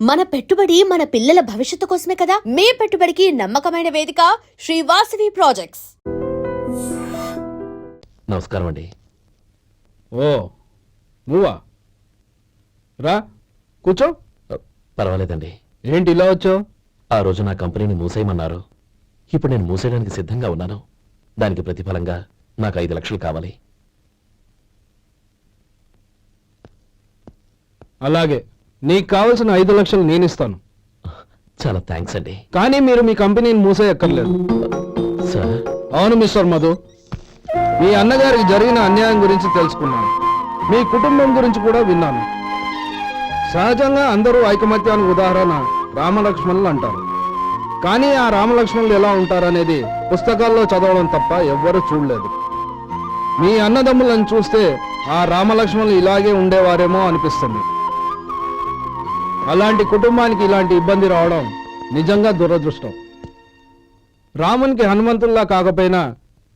మన పెట్టుబడి మన పిల్లల భవిష్యత్తు కోసమే కదా. మీ పెట్టుబడికి నమ్మకమైన వేదిక శ్రీవాసవి ప్రాజెక్ట్స్. నమస్కారం అండి. ఓ నువ్వా? రా కూర్చో. పర్వాలేదండి. ఏంటి ఇలా వచ్చావు? ఆ రోజు నా కంపెనీని మూసేయమన్నారు. ఇప్పుడు నేను మూసేయడానికి సిద్ధంగా ఉన్నాను. దానికి ప్రతిఫలంగా నాకు 5 లక్షలు కావాలి. అలాగే, నీకు కావలసిన 5 లక్షలు నేను ఇస్తాను. చాలా థ్యాంక్స్ అండి. కానీ మీరు మీ కంపెనీని మూసేయక్కర్లేదు. సార్, అవును మిస్టర్ మధు, మీ అన్నగారికి జరిగిన అన్యాయం గురించి తెలుసుకున్నాను. మీ కుటుంబం గురించి కూడా విన్నాను. సహజంగా అందరూ ఐకమత్యానికి ఉదాహరణ రామలక్ష్మణులు అంటారు. కానీ ఆ రామలక్ష్మణులు ఎలా ఉంటారనేది పుస్తకాల్లో చదవడం తప్ప ఎవ్వరూ చూడలేదు. మీ అన్నదమ్ములను చూస్తే ఆ రామలక్ష్మణులు ఇలాగే ఉండేవారేమో అనిపిస్తుంది. అలాంటి కుటుంబానికి ఇలాంటి ఇబ్బంది రావడం నిజంగా దురదృష్టం. రామునికి హనుమంతుల్లా కాకపోయినా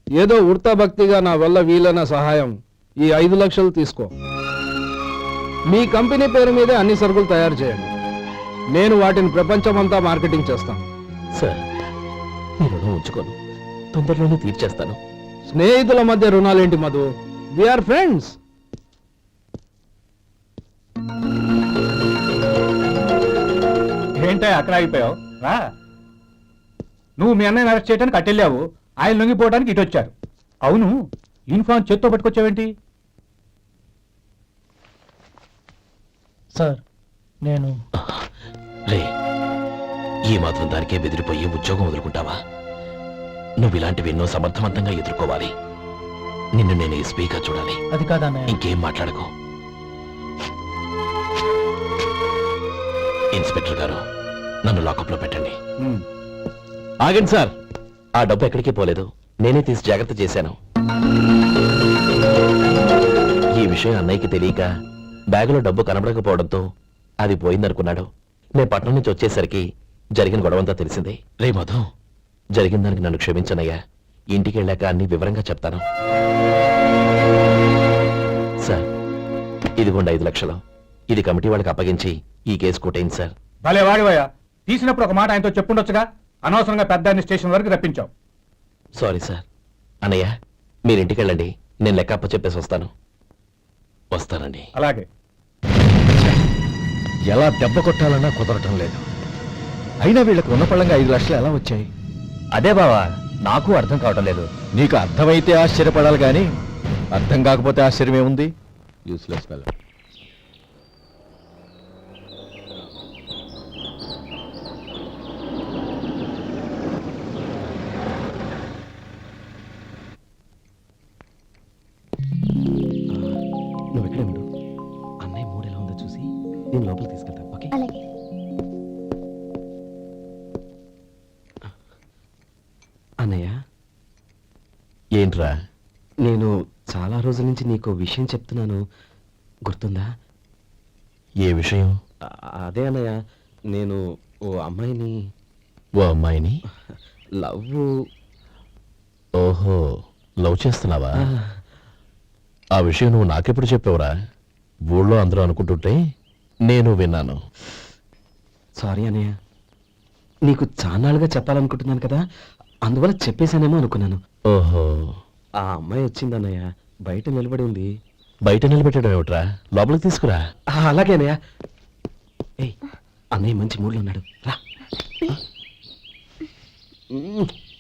ఏదో ఉడతాభక్తిగా నా వల్ల వీలైన సహాయం ఈ 5 లక్షలు తీసుకో. మీ కంపెనీ పేరు మీదే అన్ని సరుకులు తయారు చేయండి. నేను వాటిని ప్రపంచమంతా మార్కెటింగ్ చేస్తాను. సార్, ఈ రుణం ఉంచుకోను, తొందరలోనే తీర్చేస్తాను. స్నేహితుల మధ్య రుణాలేంటి మధు? We are friends. ఏంటో అక్కడ ఆగిపోయావు? రా. నువ్వు మీ అన్నయ్యని అరెస్ట్ చేయడానికి అట్టెళ్ళావు, ఆయన లొంగిపోవడానికి ఇటు వచ్చారు. అవును, యూనిఫామ్ చేత్తో పట్టుకొచ్చావేంటి? సార్, నేను రే, ఈ మాత్రం దానికే బెదిరిపోయి ఉద్యోగం వదులుకుంటావా? నువ్వు ఇలాంటివి ఎన్నో సమర్థవంతంగా ఎదుర్కోవాలి. నిన్ను నేను ఎస్పీగా చూడాలి. అది కాదన్నయ్య. ఇంకేం మాట్లాడకు. ఇన్స్పెక్టర్ గారు, నన్ను లాకప్లో పెట్టండి. ఆగండి సార్, ఆ డబ్బు ఎక్కడికి పోలేదు. నేనే తీసి జాగ్రత్త చేశాను. ఈ విషయం అన్నయ్యకి తెలియక బ్యాగులో డబ్బు కనబడకపోవడంతో అది పోయిందనుకున్నాడు. నేను పట్నం నుంచి వచ్చేసరికి జరిగిన గొడవంతా తెలిసింది. రే మధు, జరిగిన దానికి నన్ను క్షమించనయ్యా. ఇంటికి వెళ్ళాక అన్ని వివరంగా చెప్తాను. సార్, ఇదిగోండి 5 లక్షలు. ఇది కమిటీ వాళ్ళకి అప్పగించి ఈ కేసు కొట్టేయండి సార్. భలే వాడివయ్యా, తీసినప్పుడు ఒక మాట ఆయనతో చెప్పుండొచ్చుగా. అనవసరంగా పెద్ద స్టేషన్ వరకు రప్పించావు. Sorry sir. అన్నయ్య, మీరు ఇంటికి వెళ్ళండి, నేను లెక్క అప్ప చెప్పేసి వస్తానండి. అలాగే. ఎలా దెబ్బ కొట్టాలన్నా కుదరటం లేదు. అయినా వీళ్ళకు ఉన్న పళ్ళంగా 5 లక్షలు ఎలా వచ్చాయి? అదే బావా, నాకు అర్థం కావటం లేదు. నీకు అర్థమైతే ఆశ్చర్యపడాలి కానీ అర్థం కాకపోతే ఆశ్చర్యం ఏముంది? Useless fellow. నువ్వు ఎక్కడే ఉండు. అన్నయ్య మూడు ఎలా ఉందో చూసి నేను లోపలికి తీసుకెళ్తాను. ఓకే? అన్నయ్య, ఏంట్రా? నేను చాలా రోజుల నుంచి నీకు విషయం చెప్తున్నాను, గుర్తుందా? ఏ విషయం? అదే అన్నయ్య, నేను ఓ అమ్మాయిని లవ్. ఓహో, లవ్ చేస్తున్నావా? ఆ విషయం నువ్వు నాకెప్పుడు చెప్పావురా? ఊళ్ళో అందరూ అనుకుంటుంటే నేను విన్నాను. సారీ అన్నయ్య, నీకు చాన్నాళ్ళుగా చెప్పాలనుకుంటున్నాను కదా, అందువల్ల చెప్పేశానేమో అనుకున్నాను. ఓహో, ఆ అమ్మాయి వచ్చిందన్నయ్య, బయట నిలబడి ఉంది. బయట నిలబెట్టడం ఏమిట్రా? లోపలికి తీసుకురా. అలాగే అన్నయ్య. ఏయ్, అన్నయ్య మంచి మూడ్లో ఉన్నాడు, రా.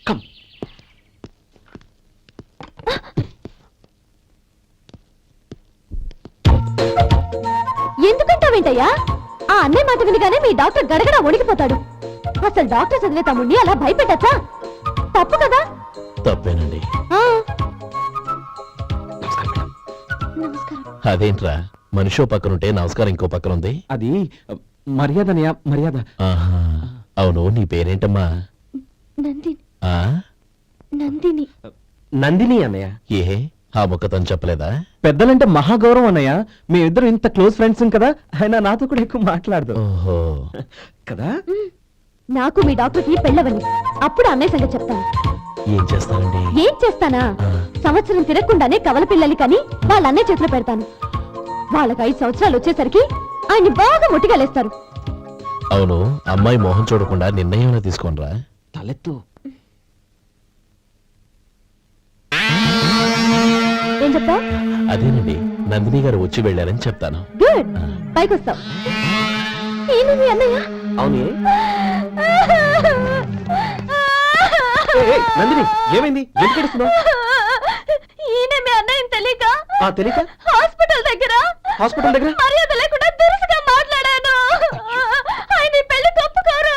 కమ్. ఎందుకంటావేంటయ్యా? ఆ అన్నయ్య మాట వినగానే మీ డాక్టర్ గడగడ వణికిపోతాడు. అసలు డాక్టర్ చదివే తమ్ముడిని అలా భయపెట్టచ్చా? తప్పు కదా? తప్పేనండి. అదేంట్రా, మనిషో పక్కనుంటే నమస్కారం ఇంకో పక్కన ఉంది? అది మర్యాదనయ్య, మర్యాద. ఆహా, అవును, నీ పేరేంటమ్మా? నందిని. ఆ? నందిని. నందిని అన్నయ్య. ఏ, ఆ మొక్క తను చెప్పలేదా? పెద్దలంటే మహాగౌరవం అన్నయ్య. మేమిద్దరు ఇంత క్లోజ్ ఫ్రెండ్స్ కదా, ఆయన నాతో కూడా ఎక్కువ మాట్లాడదు ఓహో కదా. నాకు మీ డాక్టర్కి పెళ్ళవని, అప్పుడు అన్నయ్య సంగతి చెప్తాను. ఏం చేస్తానండి? ఏం చేస్తానా? సంవత్సరం తిరగకుండానే కవల పిల్లలు కని వాళ్ళ అన్నయ్య చేతిలో పెడతాను. వాళ్ళకి 5 సంవత్సరాలు వచ్చేసరికి ఆయన్ని బాగా ముట్టిగలేస్తారు. అవును, అమ్మాయి మొహం చూడకుండా నిర్ణయం తీసుకోనరా. తలెత్తు. ఏం చెప్తా? అదేనండి, నందిని గారు వచ్చి వెళ్ళారని చెప్తాను. గుడ్, పైకి వస్తావు. ఏంటి మీ అన్నయ్య? అవును, నందిని ఏమైంది? ఎందుకు ఏడుస్తున్నావ్? ఈయన మీ అన్నయ్య తెలియక తెలియక హాస్పిటల్ దగ్గర మర్యాద లేకుండా దురుసుగా మాట్లాడాను. ఆయన ఈ పెళ్లి తప్పుకోరు.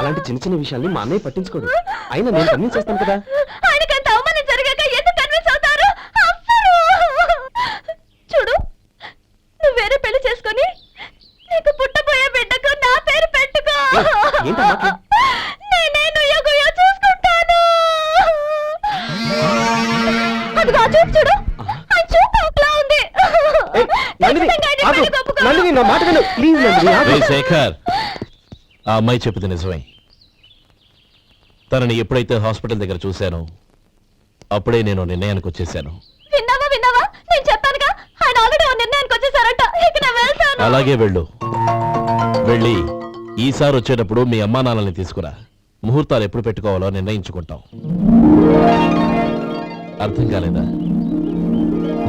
అలాంటి చిన్న చిన్న విషయాల్ని మా అన్నయ్య పట్టించుకోడు. అయినా నేను కన్విన్స్ చేస్తాను కదా. ఆయనకి అంత అవమానం జరిగాక ఎందుకు కన్విన్స్ అవుతారు? చూడు, నువ్వు వేరే పెళ్లి చేసుకొని నీకు పుట్టబోయే బిడ్డకు నా పేరు పెట్టుకో. నేనే నుయ్యగుయ్యో చూసుకుంటాను. అదిగో ఆ చూపు చూడు, ఆ చూపు ఒకలా ఉంది. రేయ్ శేఖర్, ఆ అమ్మాయి చెప్పింది నిజమే. తనని ఎప్పుడైతే హాస్పిటల్ దగ్గర చూశానో అప్పుడే నేను నిర్ణయానికి వచ్చేసాను. విన్నావా? నేను చెప్పానుగా, ఆయన ఆల్రెడీ ఓ నిర్ణయానికి వచ్చేసారట. ఇక నేను వెళ్తాను. అలాగే వెళ్ళి ఈసారి వచ్చేటప్పుడు మీ అమ్మా నాన్నల్ని తీసుకురా. ముహూర్తాలు ఎప్పుడు పెట్టుకోవాలో నిర్ణయించుకుంటాం. అర్థం కాలేదా?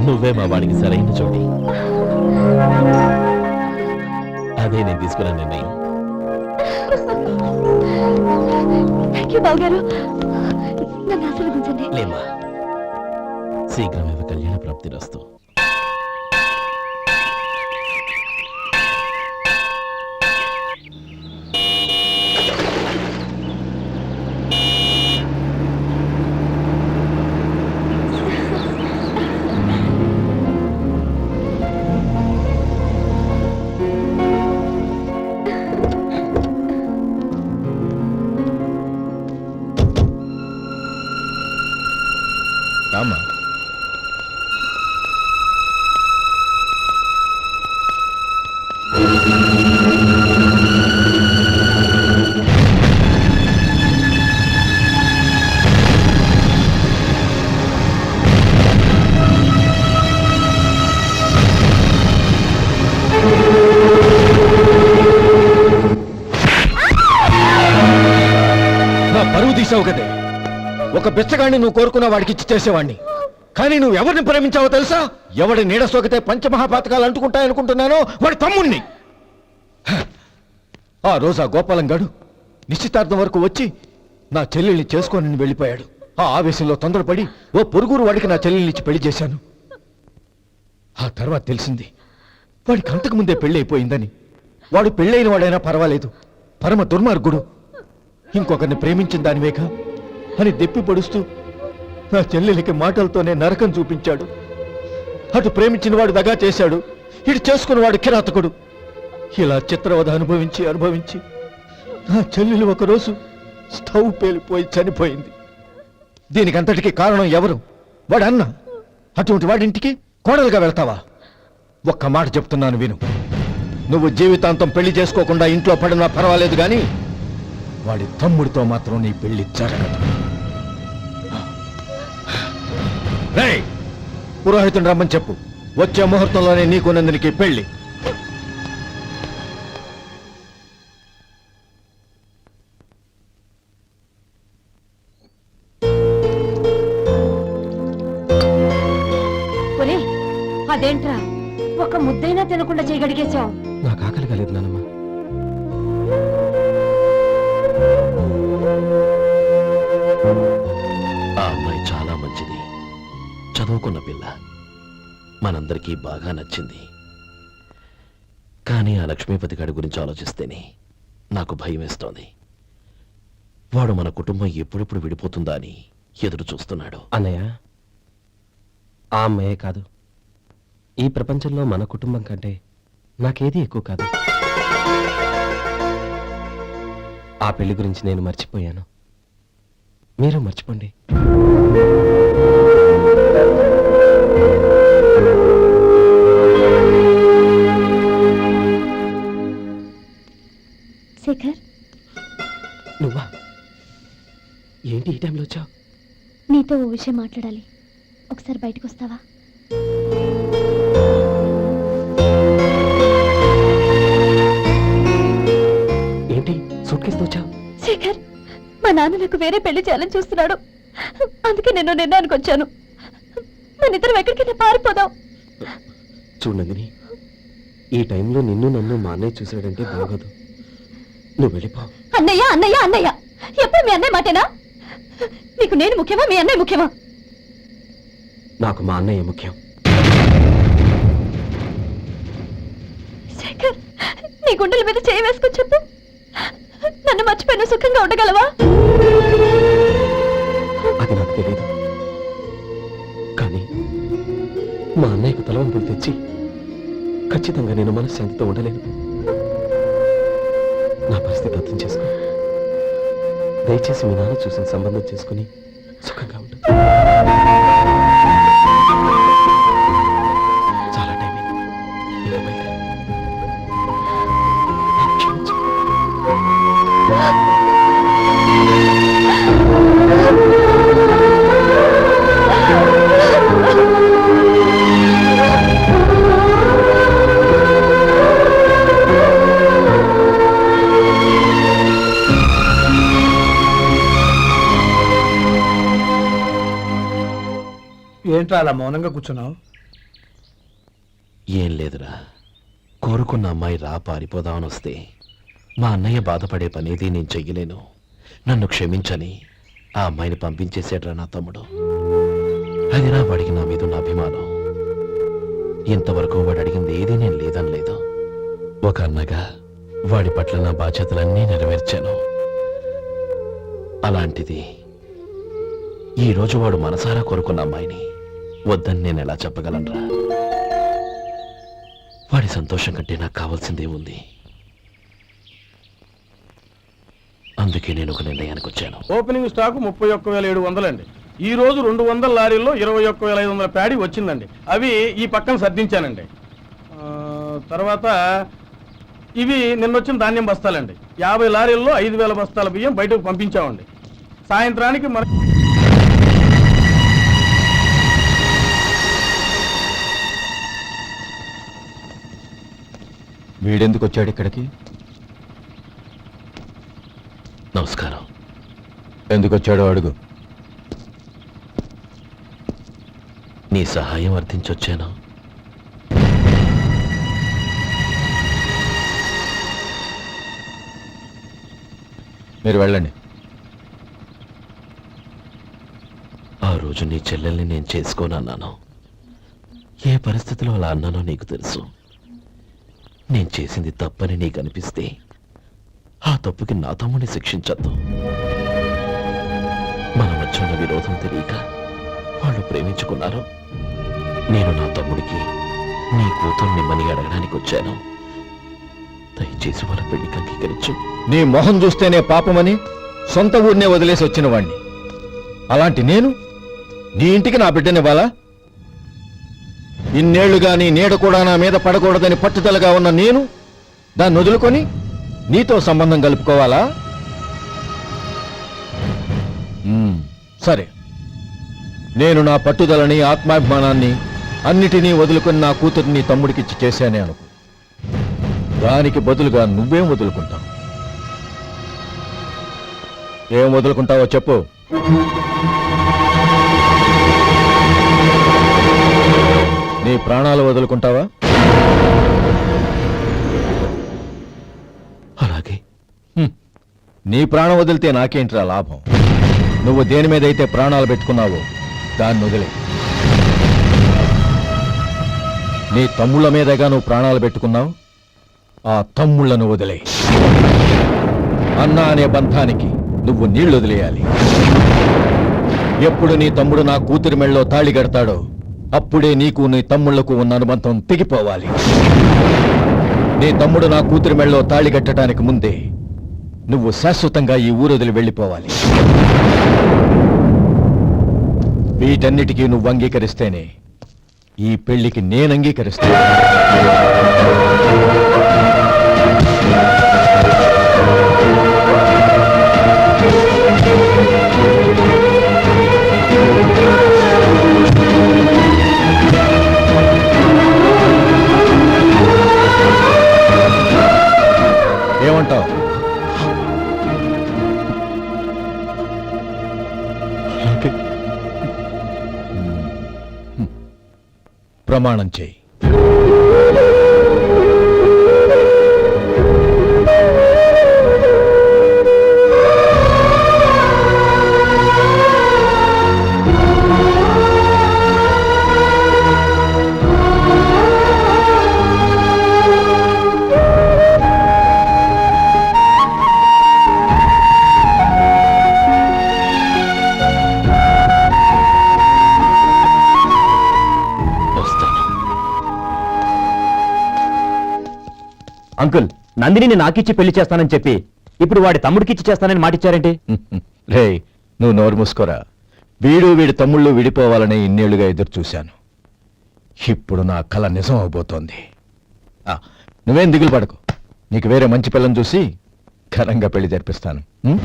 నువ్వే మా వాడికి సరైన చోటి. అదే నేను తీసుకున్న నిర్ణయం. థ్యాంక్ యూ బాబు గారు, నన్ను ఆశీర్వదించండి. లేమ్మా, శీఘ్రమేవ కళ్యాణ ప్రాప్తిరస్తు. రామ్మా. నా పరువు తీసావు కదే. ఒక బిచ్చగాడిని నువ్వు కోరుకున్న వాడికి ఇచ్చి చేసేవాడిని. కానీ నువ్వు ఎవరిని ప్రేమించావో తెలుసా? ఎవడి నీడ సోకితే పంచమహాపాతకాలు అంటుకుంటాయనుకుంటున్నానో వాడి తమ్ముణ్ణి. ఆ రోజు ఆ గోపాలం గాడు నిశ్చితార్థం వరకు వచ్చి నా చెల్లెల్ని చేసుకోనని వెళ్ళిపోయాడు. ఆ ఆవేశంలో తొందరపడి ఓ పొరుగురు వాడికి నా చెల్లెల్నిచ్చి పెళ్లి చేశాను. ఆ తర్వాత తెలిసింది వాడికి అంతకు ముందే పెళ్లి అయిపోయిందని. వాడు పెళ్ళైన వాడైనా పర్వాలేదు, పరమ దుర్మార్గుడు. ఇంకొకరిని ప్రేమించిన దానివేగా అని దెప్పి పొడుస్తూ నా చెల్లెలికి మాటలతోనే నరకం చూపించాడు. అటు ప్రేమించిన వాడు దగా చేశాడు, ఇటు చేసుకున్నవాడు కిరాతకుడు. ఇలా చిత్రవధ అనుభవించి నా చెల్లెలు ఒకరోజు స్టవ్ పేలిపోయి చనిపోయింది. దీనికంతటికీ కారణం ఎవరు? వాడు అన్న. అటువంటి వాడింటికి కోడలుగా వెళ్తావా? ఒక్క మాట చెప్తున్నాను విను. నువ్వు జీవితాంతం పెళ్లి చేసుకోకుండా ఇంట్లో పడినా పర్వాలేదు, కానీ వాడి తమ్ముడితో మాత్రం నీ పెళ్లి జరగదు. రేయ్, పురోహితుని రమ్మని చెప్పు. వచ్చే ముహూర్తంలోనే నీకు నందినికి పెళ్లి. అదేంట్రా, ఒక ముద్దైనా తినకుండా చేయగడిగేశావు? నాకు ఆకలి కాలేదు నానమ్మ. ఆ అమ్మాయి చాలా మంచిది, చదువుకున్న పిల్ల, మనందరికీ బాగా నచ్చింది. కానీ ఆ లక్ష్మీపతి గారి గురించి ఆలోచిస్తేనే నాకు భయం వేస్తోంది. వాడు మన కుటుంబం ఎప్పుడెప్పుడు విడిపోతుందా అని ఎదురు చూస్తున్నాడు. అన్నయ్య, ఆ అమ్మాయే కాదు, ఈ ప్రపంచంలో మన కుటుంబం కంటే నాకేది ఎక్కువ కాదు. ఆ పెళ్లి గురించి నేను మర్చిపోయాను, మీరు మర్చిపోండి. శేఖర్, నువ్వా? ఏంటి ఈ టైంలో వచ్చావు? నీతో ఓ విషయం మాట్లాడాలి, ఒకసారి బయటకు వస్తావా? నాన్న నాకు వేరే పెళ్లి చేయాలని చూస్తున్నాడు. అందుకే నేను నిర్ణయానికి వచ్చాను. మన ఇద్దరం ఎక్కడికైనా పారిపోదాం. చూడండి, ఈ టైంలో నిన్ను నన్ను మా అన్నయ్య చూశాడంటే బాగోదు. నువ్వు వెళ్ళిపో. అన్నయ్య అన్నయ్య అన్నయ్య, ఎప్పుడు మీ అన్నయ్య మాటేనా? నీకు నేను ముఖ్యమా, మీ అన్నయ్య ముఖ్యమా? నాకు మా అన్నయ్య ముఖ్యం. శేఖర్, నీ గుండెల మీద చేయి వేసుకొని చెప్పు, నన్ను మర్చిపోయిన సుఖంగా ఉండగలవా? అది నాకు తెలియదు, కానీ మా అన్నయ్యకు తలవంపులు తెచ్చి ఖచ్చితంగా నేను మనశ్శాంతితో ఉండలేను. నా పరిస్థితి అర్థం చేసుకో. దయచేసి మీ నాన్న చూసిన సంబంధం చేసుకుని సుఖంగా ఉండు. చాలా టైం అయింది, ఇంకా బయలుదేరు. నన్ను క్షమించు. ఏంట్రా అలా మౌనంగా కూర్చున్నావు? ఏం లేదురా, కోరుకున్న అమ్మాయి రా పారిపోదామని వస్తే మా అన్నయ్య బాధపడే పనేది నేను చెయ్యలేను. నన్ను క్షమించని ఆ అమ్మాయిని పంపించేసాడ్రా నా తమ్ముడు. అది నా వాడికి నా మీద ఉన్న అభిమానం. ఇంతవరకు వాడు అడిగింది ఏది నేను లేదనలేదు. ఒక అన్నగా వాడి పట్ల నా బాధ్యతలన్నీ నెరవేర్చాను. అలాంటిది ఈరోజు వాడు మనసారా కోరుకున్న అమ్మాయిని వద్దని నేను ఎలా చెప్పగలనరా? వాడి సంతోషం కంటే నాకు కావాల్సిందే ఉంది. అందుకే నేను ఒక నిర్ణయానికి వచ్చాను. ఓపెనింగ్ స్టాక్ 31,700 అండి. ఈ రోజు 200 లారీల్లో 21,500 ప్యాడీ వచ్చిందండి. అవి ఈ పక్కన సర్దించానండి. తర్వాత ఇవి నిన్నొచ్చిన ధాన్యం బస్తాలండి. 50 లారీల్లో 5,000 బస్తాల బియ్యం బయటకు పంపించామండి. సాయంత్రానికి మన వీడెందుకు వచ్చాడు ఇక్కడికి? నమస్కారం. ఎందుకు వచ్చాడో అడుగు. నీ సహాయం అర్థించొచ్చాను. మీరు వెళ్ళండి. ఆ రోజు నీ చెల్లెల్ని నేను చేసుకోనన్నాను. ఏ పరిస్థితిలో అలా అన్నానో నీకు తెలుసు. నేను చేసింది తప్పని నీకు అనిపిస్తే ఆ తప్పుకి నా తమ్ముని శిక్షించద్దు. మన మధ్య ఉన్న విరోధం తెలియక వాళ్ళు ప్రేమించుకున్నారు. నేను నా తమ్ముడికి నీ కూతుర్ని మని అడగడానికి వచ్చాను. దయచేసి వాళ్ళ పెళ్లికి అంగీకరించు. నీ మొహం చూస్తేనే పాపమని సొంత ఊరినే వదిలేసి వచ్చిన వాణ్ణి. అలాంటి నేను నీ ఇంటికి నా బిడ్డనివ్వాలా? ఇన్నేళ్లుగా నీ నీడ కూడా నా మీద పడకూడదని పట్టుదలగా ఉన్న నేను దాన్ని వదులుకొని నీతో సంబంధం కలుపుకోవాలా? సరే, నేను నా పట్టుదలని ఆత్మాభిమానాన్ని అన్నిటినీ వదులుకొని నా కూతుర్ని తమ్ముడికిచ్చి చేశానే అనుకో. దానికి బదులుగా నువ్వేం వదులుకుంటావు? ఏం వదులుకుంటావో చెప్పు. నీ ప్రాణాలు వదులుకుంటావా? అలాగే. నీ ప్రాణం వదిలితే నాకేంట్రా లాభం? నువ్వు దేని మీద అయితే ప్రాణాలు పెట్టుకున్నావో దాన్ని వదిలే. నీ తమ్ముళ్ళ మీదగా నువ్వు ప్రాణాలు పెట్టుకున్నావు. ఆ తమ్ముళ్లను వదిలే. అన్న అనే బంధానికి నువ్వు నీళ్లు వదిలేయాలి. ఎప్పుడు నీ తమ్ముడు నా కూతురి మెళ్ళలో తాళి కడతాడో అప్పుడే నీకు నీ తమ్ముళ్లకు ఉన్న అనుబంధం తెగిపోవాలి. నీ తమ్ముడు నా కూతురి మెళ్ళలో తాళి కట్టడానికి ముందే నువ్వు శాశ్వతంగా ఈ ఊరొదిలి వెళ్ళిపోవాలి. వీటన్నిటికీ నువ్వు అంగీకరిస్తేనే ఈ పెళ్లికి నేను అంగీకరిస్తాను. ఏమంటావు? ప్రమాణం చేయి. వస్తాను. అంకుల్, నందిని నాకిచ్చి పెళ్లి చేస్తానని చెప్పి ఇప్పుడు వాడి తమ్ముడికిచ్చి చేస్తానని మాటిచ్చారేంటి? రే, నువ్వు నోరు మూసుకోరా. వీడి తమ్ముళ్ళు విడిపోవాలని ఇన్నేళ్లుగా ఎదురు చూశాను. ఇప్పుడు నా కల నిజం అవబోతోంది. నువ్వేం దిగులు పడకు. నీకు వేరే మంచి పిల్లని చూసి ఘనంగా పెళ్లి జరిపిస్తాను. ఉం?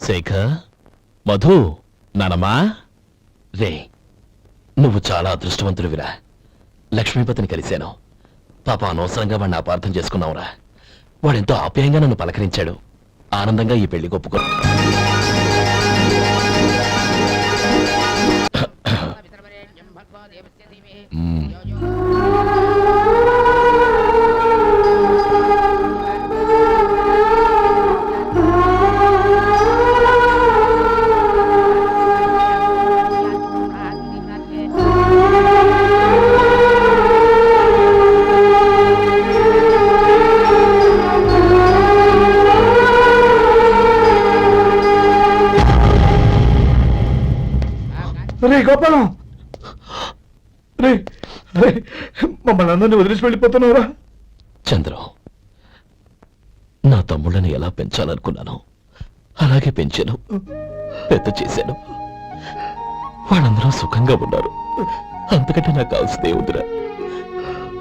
శేఖర్, మధు, నానమ్మా, రే, నువ్వు చాలా అదృష్టవంతుడివిరా. లక్ష్మీపతిని కలిశాను. పాప అనవసరంగా వాడిని అపార్థం చేసుకున్నావురా. వాడెంతో ఆప్యాయంగా నన్ను పలకరించాడు. ఆనందంగా ఈ పెళ్లి ఒప్పుకో. రే గోపాలం, రే రే, మమ్మల్ని అందరినీ వదిలేసి వెళ్ళిపోతున్నావురా? చంద్రం, నా తమ్ముళ్ళని ఎలా పెంచాలనుకున్నాను అలాగే పెంచాను, పెద్ద చేశాను. వాళ్ళందరూ సుఖంగా ఉన్నారు. అంతకంటే నాకు కావాల్సిందే ఉందిరా.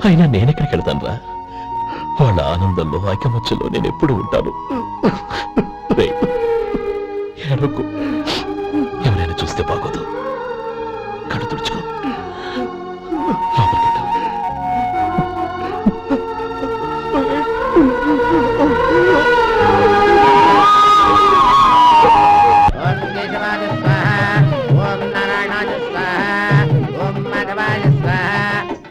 అయినా నేనెక్కడికి వెళ్తానురా? వాళ్ళ ఆనందంలో ఐకమత్యంలో నేను ఎప్పుడు ఉంటాను. రేయ్, ఏడవకు. ఎవరైనా చూస్తే బాగోదు. కళ్ళు తుడుచుకో. లోపలికి వెళ్ళు. ఓం కేశవాయ స్వాహ, ఓం నారాయణాయ స్వాహ, ఓం మాధవాయ స్వాహ,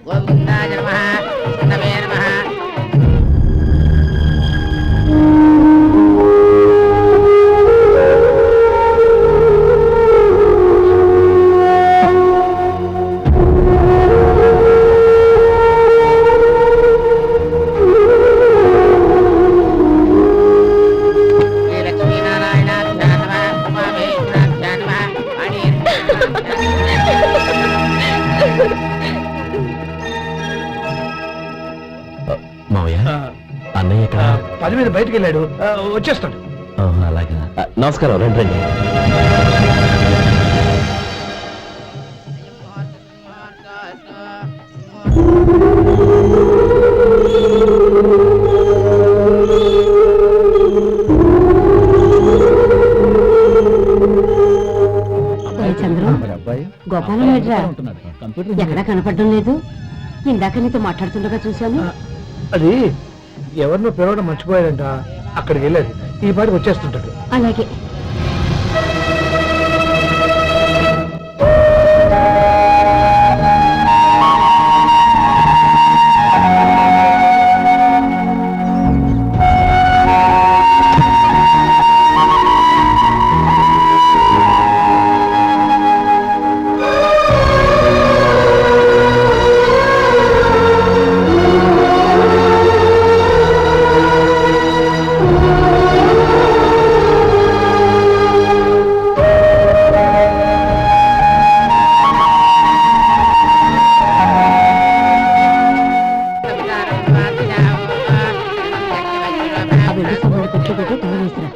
గోవిందాయ నమః, విష్ణవే నమః. శ్రీ లక్ష్మీనారాయణాభ్యాం నమః, ఉమామహేశ్వరాభ్యాం నమః, మావయ్య, అన్నయ్య ఎక్కడ? పని మీద బయటికి వెళ్ళాడు, వచ్చేస్తాడు. అలాగా. నమస్కారం, రండి రండి. గోపాలం ఎడ్రా ఎక్కడా కనపడడం లేదు. ఇందాక నీతో మాట్లాడుతుండగా చూశాను. అది ఎవరినో పిలవడం మర్చిపోయాడంట, అక్కడికి వెళ్ళాడు. ఈ పాటికి వచ్చేస్తుంటాడు. అలాగే.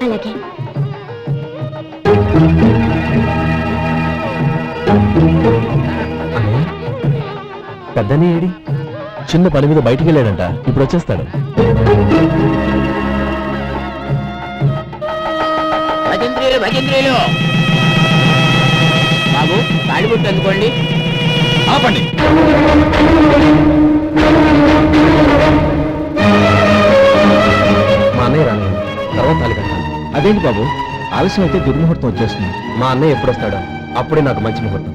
అలాగే. పెద్దని ఏడి? చిన్న పని మీద బయటికి వెళ్ళాడంట. ఇప్పుడు వచ్చేస్తాడు. భజంత్రీలు భజంత్రీలు, బాబు తాడిబుట్టు అందుకోండి. ఆపండి. మా అదేంటి బాబు ఆలస్యం అయితే దుర్ముహూర్తం వచ్చేస్తుంది. మా అన్నయ్య ఎప్పుడు వస్తాడో అప్పుడే నాకు మంచి ముహూర్తం.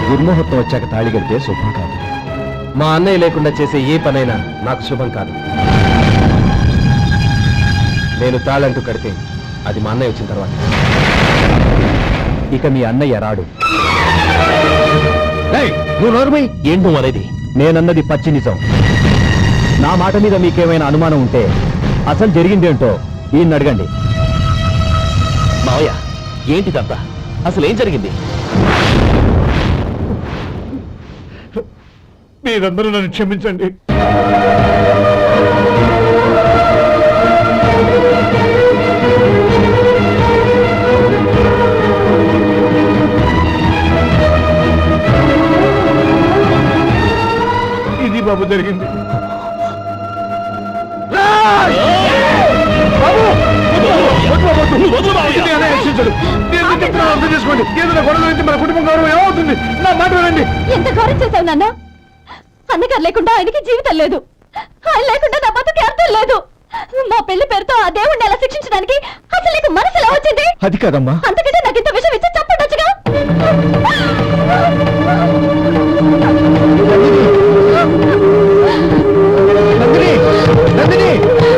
దుర్ముహూర్తం వచ్చాక తాళి కడితే శుభం కాదు. మా అన్నయ్య లేకుండా చేసే ఏ పనైనా నాకు శుభం కాదు. నేను తాళంటూ కడితే అది మా అన్నయ్య వచ్చిన తర్వాత. ఇక మీ అన్నయ్య రాడు. నువ్వు నోరుమై ఏంటి నువ్వు అనేది? నేనన్నది పచ్చి నిజం. నా మాట మీద మీకేమైనా అనుమానం ఉంటే అసలు జరిగిందేంటో ఈయన్ని అడగండి. మావయ్య ఏంటిదంతా? అసలు ఏం జరిగింది? మీరందరూ నన్ను క్షమించండి. ఇది బాబు జరిగింది. అర్థం చేసుకోండి. ఏదైనా గొడవ అయితే మన కుటుంబం గౌరవం ఏమవుతుంది? నా మాట వినండి. ఎంత ఘోరం చేశావు నాన్న. అన్నగారు లేకుండా ఆయనకి జీవితం లేదు. ఆయన లేకుండా నా బతుకి అర్థం లేదు. మా పెళ్లి పేరుతో ఆ దేవుణ్ణి అలా శిక్షించడానికి అసలు నీకు మనసు ఎలా వచ్చింది? అది కాదమ్మా. అంతకంటే నాకు ఇంత విషయం ఇచ్చి చంపడొచ్చుగా. నందిని నందిని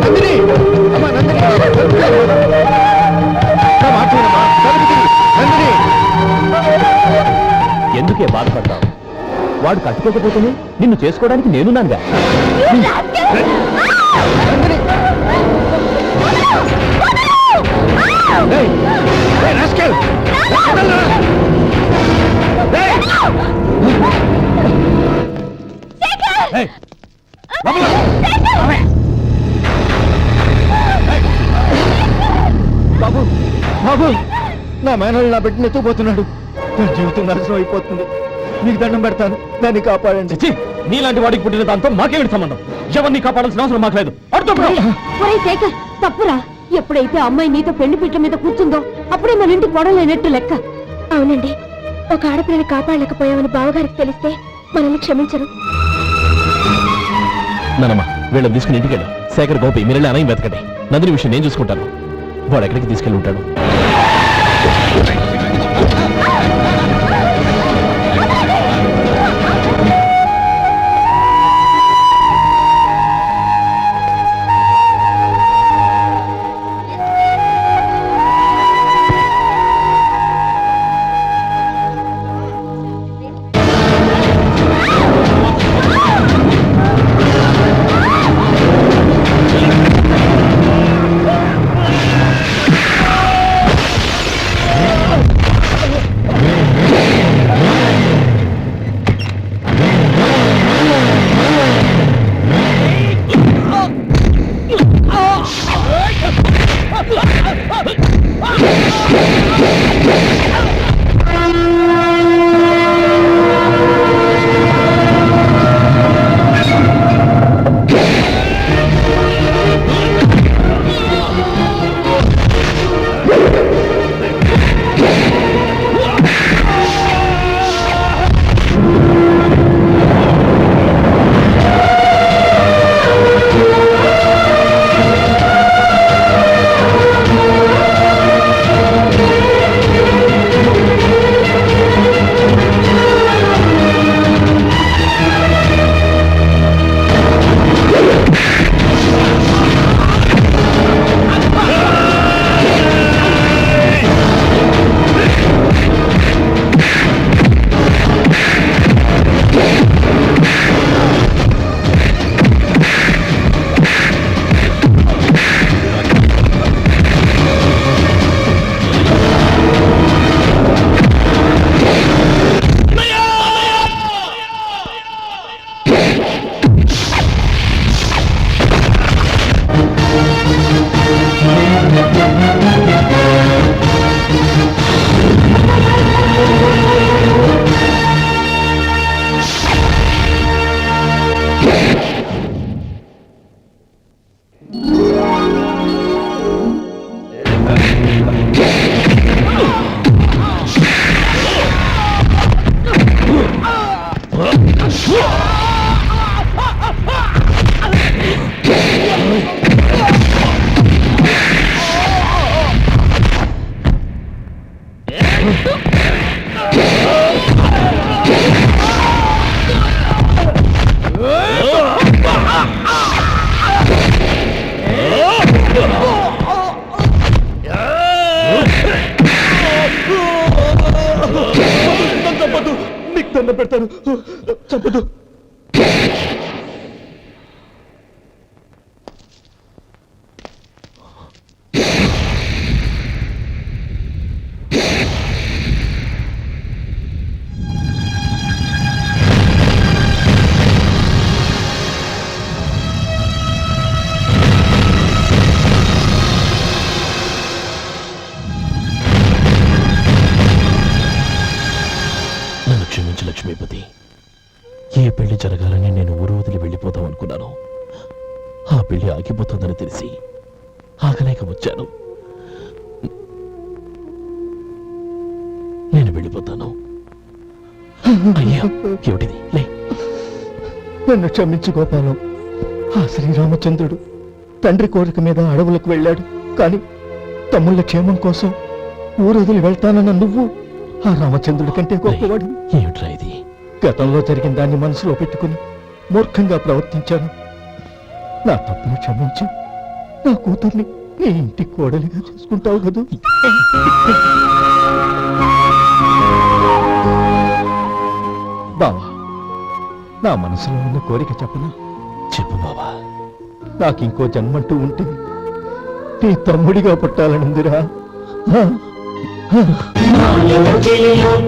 నందిని అమ్మా నందిని నా మాట వినమ్మా. తలుపు తీయి. నందిని ఎందుకే బాధపడతావు? వాడు కట్టుకోకపోతేనే నిన్ను చేసుకోవడానికి నేనున్నానుగా. ఏయ్, ఏయ్, rascal! వదలరా! ఏయ్! ఏయ్, లోపల రా! ఏయ్! బాబు బాబు నా మేనల్ని నా బిడ్డని ఎత్తుకుపోతున్నాడు. నా జీవితం నాశనం అయిపోతుంది. మీకు దండం పెడతాను, దాన్ని కాపాడండి. చిచ్చి, నీలాంటి వాడికి పుట్టిన దాంతో మాకేమిటి సంబంధం? ఎవరిని కాపాడాల్సిన అవసరం మాకు లేదు. ఒరేయ్ శేఖర్, తప్పురా. ఎప్పుడైతే అమ్మాయి నీతో పెళ్లి పీటల మీద కూర్చుందో అప్పుడే మన ఇంటి పొడవలేనట్టు లెక్క. అవునండి, ఒక ఆడపిల్లని కాపాడలేకపోయామని బావగారికి తెలిస్తే మనల్ని క్షమించరు. నానమ్మ వీళ్ళని తీసుకుని ఇంటికి వెళ్ళు. శేఖర్ గోపి మీరెళ్ళి అనయం వెతకండి. నందిని విషయం నేను చూసుకుంటాను. వాడు ఎక్కడికి తీసుకెళ్ళి ఉంటాడు? చంపదు, నీకు దండం పెడతాను, చంపదు. నన్ను క్షమించు లక్ష్మీపతి. ఏ పెళ్లి జరగాలని నేను ఊరు వదిలి వెళ్ళిపోదాం అనుకున్నాను. ఆ పెళ్లి ఆగిపోతుందని తెలిసి ఆగలేక వచ్చాను. నేను వెళ్ళిపోతాను. అయ్యా, ఏమిటిది? లే. నన్ను క్షమించు గోపాలం. ఆ శ్రీరామచంద్రుడు తండ్రి కోరిక మీద అడవులకు వెళ్ళాడు. కానీ తమ్ముళ్ళ క్షేమం కోసం ఊరు వదిలి వెళ్తానన్న నువ్వు ఆ రామచంద్రుడి కంటే గొప్పవాడు. ఏమిట్రా ఇది? గతంలో జరిగిన దాన్ని మనసులో పెట్టుకుని మూర్ఖంగా ప్రవర్తించాను. నా తప్పును క్షమించి నా కూతుర్ని నీ ఇంటి కోడలిగా చేసుకుంటావు కదూ. బావా, నా మనసులో ఉన్న కోరిక చెప్పనా? చెప్పు బావా. నాకింకో జన్మంటూ ఉంటే నీ తమ్ముడిగా పుట్టాలనుందిరా.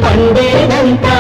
పండేదంతా